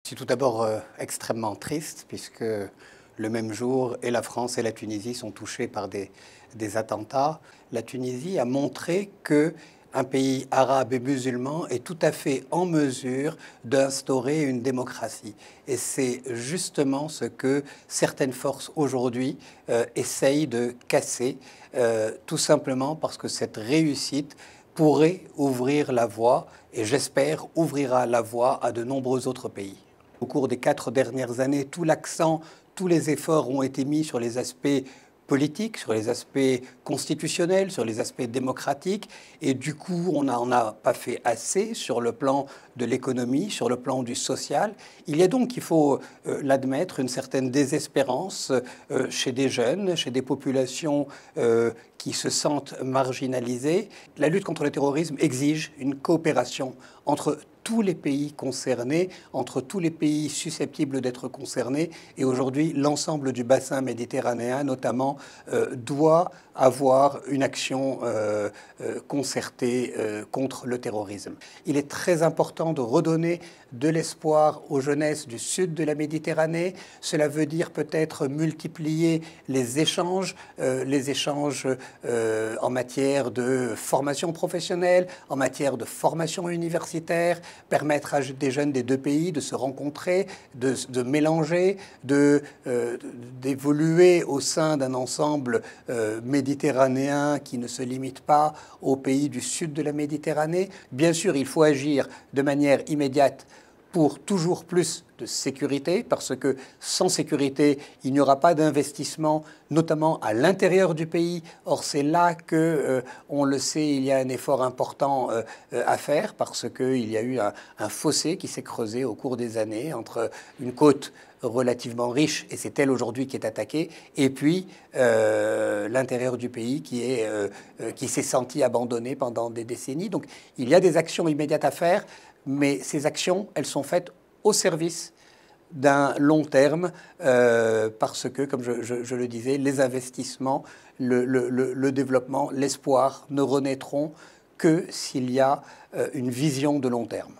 Je suis tout d'abord extrêmement triste puisque le même jour, et la France et la Tunisie sont touchés par des attentats. La Tunisie a montré que un pays arabe et musulman est tout à fait en mesure d'instaurer une démocratie. Et c'est justement ce que certaines forces aujourd'hui essayent de casser, tout simplement parce que cette réussite pourrait ouvrir la voie, et j'espère ouvrira la voie à de nombreux autres pays. Au cours des 4 dernières années, tout l'accent, tous les efforts ont été mis sur les aspects politiques, sur les aspects constitutionnels, sur les aspects démocratiques. Et du coup, on n'en a pas fait assez sur le plan de l'économie, sur le plan du social. Il y a donc, il faut l'admettre, une certaine désespérance chez des jeunes, chez des populations qui se sentent marginalisées. La lutte contre le terrorisme exige une coopération entre tous les pays concernés, entre tous les pays susceptibles d'être concernés. Et aujourd'hui, l'ensemble du bassin méditerranéen, notamment, doit avoir une action concertée contre le terrorisme. Il est très important de redonner de l'espoir aux jeunesses du sud de la Méditerranée. Cela veut dire peut-être multiplier les échanges en matière de formation professionnelle, en matière de formation universitaire, permettre à des jeunes des deux pays de se rencontrer, de mélanger, d'évoluer au sein d'un ensemble méditerranéen qui ne se limite pas aux pays du sud de la Méditerranée. Bien sûr, il faut agir de manière immédiate pour toujours plus de sécurité, parce que sans sécurité, il n'y aura pas d'investissement, notamment à l'intérieur du pays. Or, c'est là que, on le sait, il y a un effort important à faire, parce qu'il y a eu un fossé qui s'est creusé au cours des années entre une côte relativement riche, et c'est elle aujourd'hui qui est attaquée, et puis l'intérieur du pays qui s'est senti abandonné pendant des décennies. Donc, il y a des actions immédiates à faire, mais ces actions, elles sont faites au service d'un long terme, parce que, comme je le disais, les investissements, le développement, l'espoir ne renaîtront que s'il y a une vision de long terme.